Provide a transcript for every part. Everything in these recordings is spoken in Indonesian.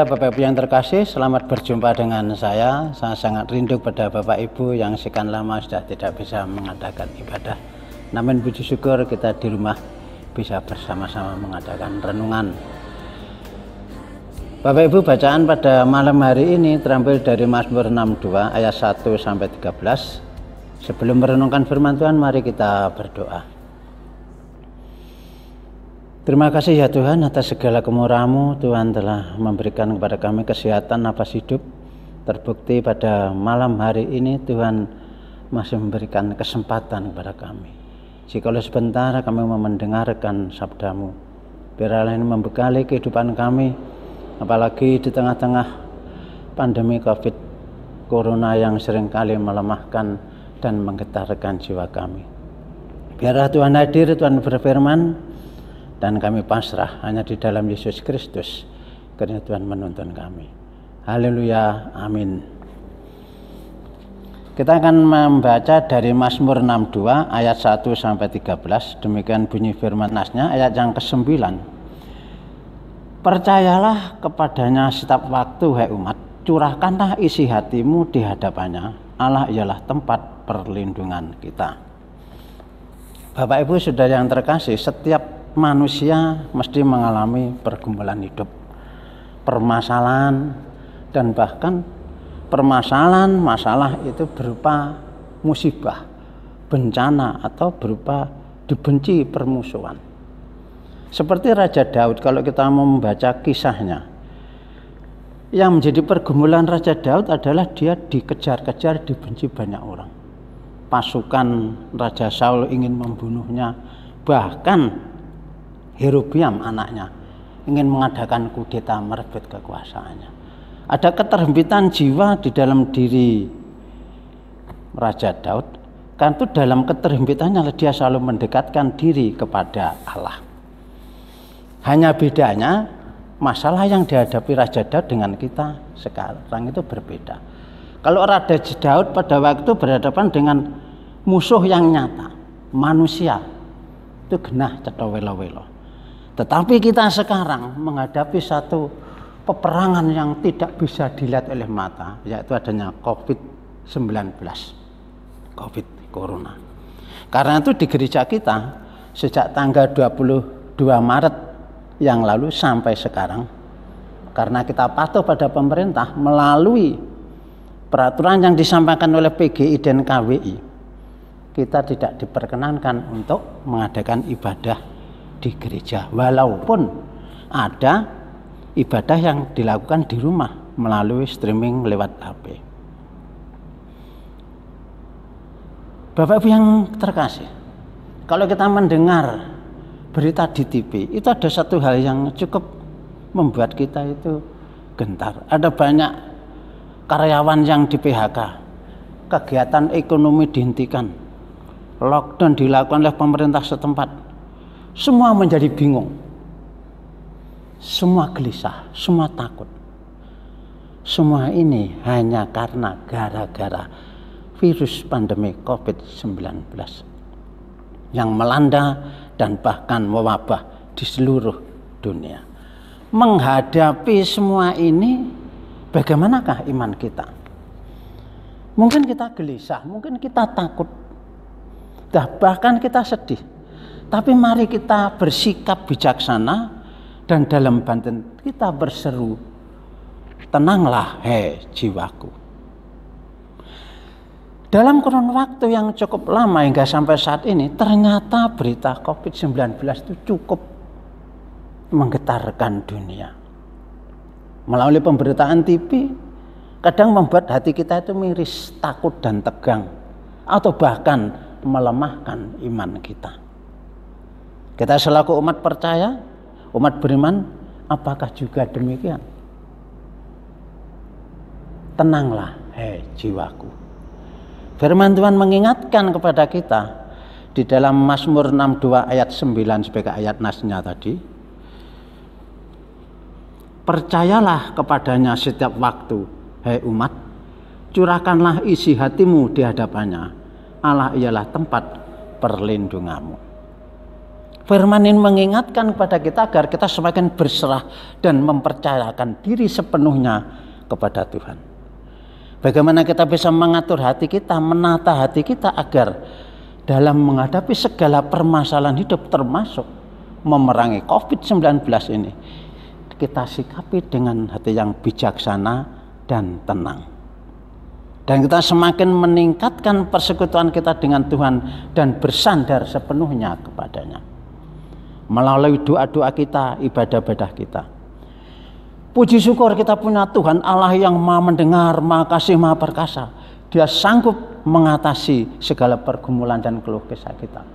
Bapak Ibu yang terkasih, selamat berjumpa dengan saya. Saya sangat rindu pada Bapak Ibu yang sekian lama sudah tidak bisa mengadakan ibadah. Namun puji syukur kita di rumah bisa bersama-sama mengadakan renungan. Bapak Ibu, bacaan pada malam hari ini terambil dari Mazmur 62 ayat 1 sampai 13. Sebelum merenungkan firman Tuhan, mari kita berdoa. Terima kasih ya Tuhan atas segala kemurahan-Mu. Tuhan telah memberikan kepada kami kesehatan nafas hidup. Terbukti pada malam hari ini Tuhan masih memberikan kesempatan kepada kami. Jikalau sebentar kami mau mendengarkan sabda-Mu, biarlah ini membekali kehidupan kami, apalagi di tengah-tengah pandemi COVID Corona yang seringkali melemahkan dan menggetarkan jiwa kami. Biarlah Tuhan hadir, Tuhan berfirman, dan kami pasrah hanya di dalam Yesus Kristus, karena Tuhan menuntun kami. Haleluya, amin. Kita akan membaca dari Mazmur 62 ayat 1 sampai 13. Demikian bunyi firman nasnya, ayat yang ke-9. Percayalah kepadanya setiap waktu, hai umat, curahkanlah isi hatimu di hadapannya. Allah ialah tempat perlindungan kita. Bapak Ibu Saudara yang terkasih, setiap manusia mesti mengalami pergumulan hidup, permasalahan, dan bahkan permasalahan masalah itu berupa musibah, bencana, atau berupa dibenci, permusuhan. Seperti Raja Daud, kalau kita mau membaca kisahnya, yang menjadi pergumulan Raja Daud adalah dia dikejar-kejar, dibenci banyak orang. Pasukan Raja Saul ingin membunuhnya, bahkan Yerobeam anaknya ingin mengadakan kudeta merebut kekuasaannya. Ada keterhempitan jiwa di dalam diri Raja Daud, karena itu dalam keterhempitannya dia selalu mendekatkan diri kepada Allah. Hanya bedanya masalah yang dihadapi Raja Daud dengan kita sekarang itu berbeda. Kalau Raja Daud pada waktu berhadapan dengan musuh yang nyata, manusia, itu genah cetha welo-welo. Tetapi kita sekarang menghadapi satu peperangan yang tidak bisa dilihat oleh mata, yaitu adanya COVID-19, COVID Corona. Karena itu di gereja kita sejak tanggal 22 Maret yang lalu sampai sekarang, karena kita patuh pada pemerintah melalui peraturan yang disampaikan oleh PGI dan KWI, kita tidak diperkenankan untuk mengadakan ibadah di gereja, walaupun ada ibadah yang dilakukan di rumah melalui streaming lewat HP. Bapak Ibu yang terkasih, kalau kita mendengar berita di TV, itu ada satu hal yang cukup membuat kita itu gentar. Ada banyak karyawan yang di PHK, kegiatan ekonomi dihentikan, lockdown dilakukan oleh pemerintah setempat. Semua menjadi bingung, semua gelisah, semua takut. Semua ini hanya karena gara-gara virus pandemi COVID-19 yang melanda dan bahkan mewabah di seluruh dunia. Menghadapi semua ini, bagaimanakah iman kita? Mungkin kita gelisah, mungkin kita takut, bahkan kita sedih. Tapi mari kita bersikap bijaksana dan dalam batin kita berseru, tenanglah hei jiwaku. Dalam kurun waktu yang cukup lama hingga sampai saat ini, ternyata berita COVID-19 itu cukup menggetarkan dunia. Melalui pemberitaan TV, kadang membuat hati kita itu miris, takut dan tegang, atau bahkan melemahkan iman kita. Kita selaku umat percaya, umat beriman, apakah juga demikian? Tenanglah, hei jiwaku. Firman Tuhan mengingatkan kepada kita di dalam Mazmur 62 ayat 9 sebagai ayat nasnya tadi. Percayalah kepadanya setiap waktu, hei umat, curahkanlah isi hatimu di hadapannya. Allah ialah tempat perlindunganmu. Firman ini mengingatkan kepada kita agar kita semakin berserah dan mempercayakan diri sepenuhnya kepada Tuhan. Bagaimana kita bisa mengatur hati kita, menata hati kita agar dalam menghadapi segala permasalahan hidup termasuk memerangi COVID-19 ini, kita sikapi dengan hati yang bijaksana dan tenang. Dan kita semakin meningkatkan persekutuan kita dengan Tuhan dan bersandar sepenuhnya kepadanya. Melalui doa-doa kita, ibadah-ibadah kita. Puji syukur kita punya Tuhan Allah yang Maha mendengar, Maha kasih, Maha perkasa. Dia sanggup mengatasi segala pergumulan dan keluh kesah kita.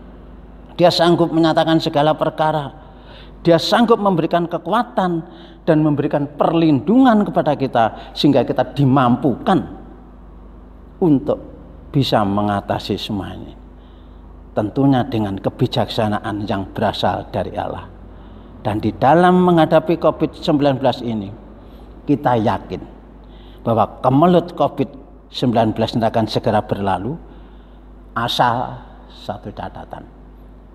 Dia sanggup menyatakan segala perkara. Dia sanggup memberikan kekuatan dan memberikan perlindungan kepada kita sehingga kita dimampukan untuk bisa mengatasi semua ini. Tentunya dengan kebijaksanaan yang berasal dari Allah. Dan di dalam menghadapi COVID-19 ini, kita yakin bahwa kemelut COVID-19 ini akan segera berlalu, asal satu catatan.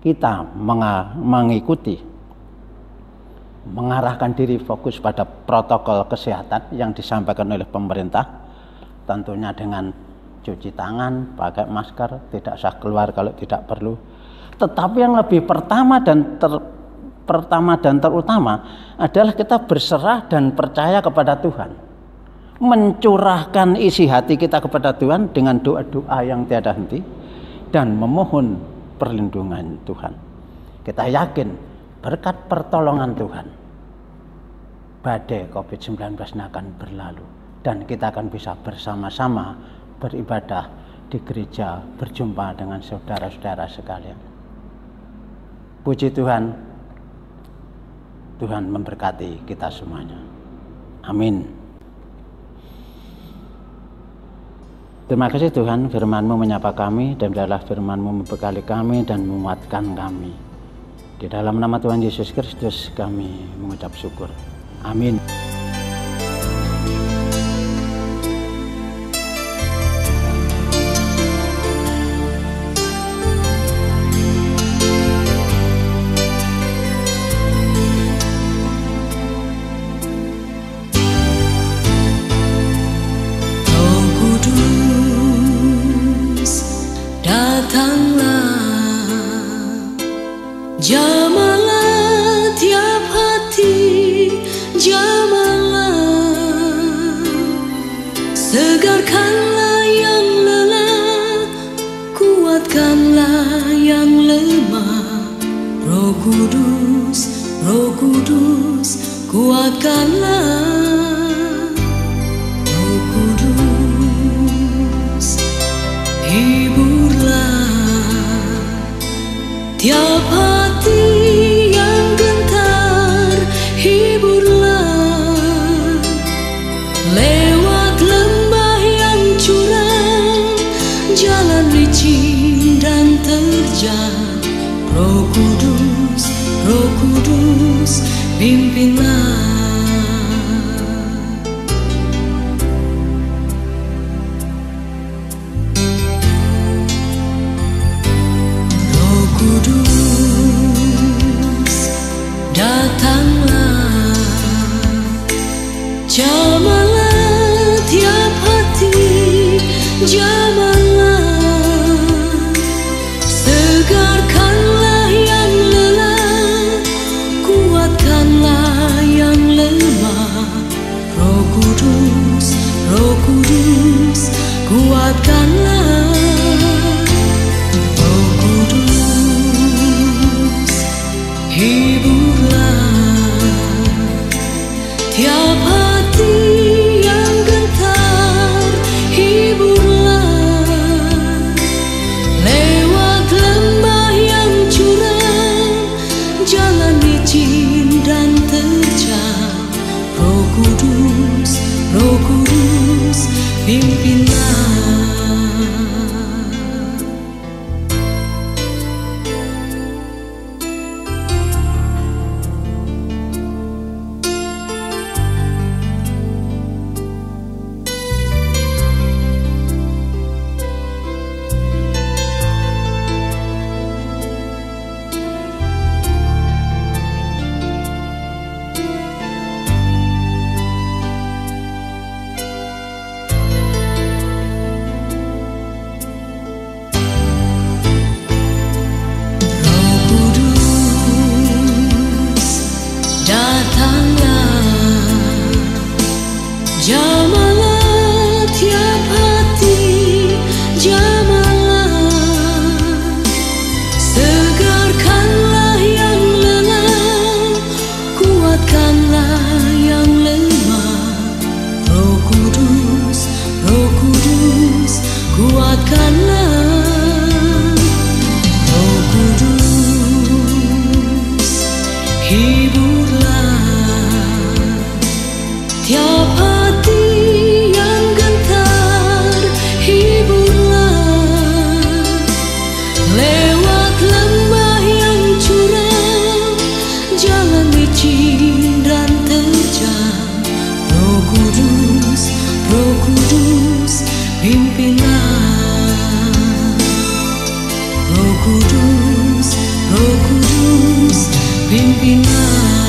Kita mengikuti, mengarahkan diri fokus pada protokol kesehatan yang disampaikan oleh pemerintah, tentunya dengan cuci tangan, pakai masker, tidak usah keluar kalau tidak perlu. Tetapi yang lebih pertama dan terutama adalah kita berserah dan percaya kepada Tuhan. Mencurahkan isi hati kita kepada Tuhan dengan doa-doa yang tiada henti dan memohon perlindungan Tuhan. Kita yakin berkat pertolongan Tuhan, badai COVID-19 akan berlalu dan kita akan bisa bersama-sama beribadah di gereja, berjumpa dengan saudara-saudara sekalian. Puji Tuhan, Tuhan memberkati kita semuanya. Amin. Terima kasih Tuhan, firman-Mu menyapa kami dan biarlah firman-Mu membekali kami dan menguatkan kami. Di dalam nama Tuhan Yesus Kristus kami mengucap syukur. Amin. Jamalah tiap hati, jamalah, segarkanlah yang lelah, kuatkanlah yang lemah. Roh Kudus, Roh Kudus, kuatkanlah. Roh Kudus, hiburlah tiap hati yang gentar, hiburlah lewat lembah yang curam, jalan licin dan terjal. Roh Kudus, Roh Kudus, pimpinlah. Datanglah, jamalah tiap hati, jamalah, segarkanlah yang lelah, kuatkanlah yang lemah. Roh Kudus, Roh Kudus, kuatkanlah. Roh Kudus, hiburlah tiap hati yang gentar, hiburlah Setiap hati yang gentar, hiburlah. Lewat lembah yang curam, jalan licin dan terjal, Roh Kudus, Roh Kudus, pimpinlah. Roh Kudus, Roh Kudus, pimpinlah.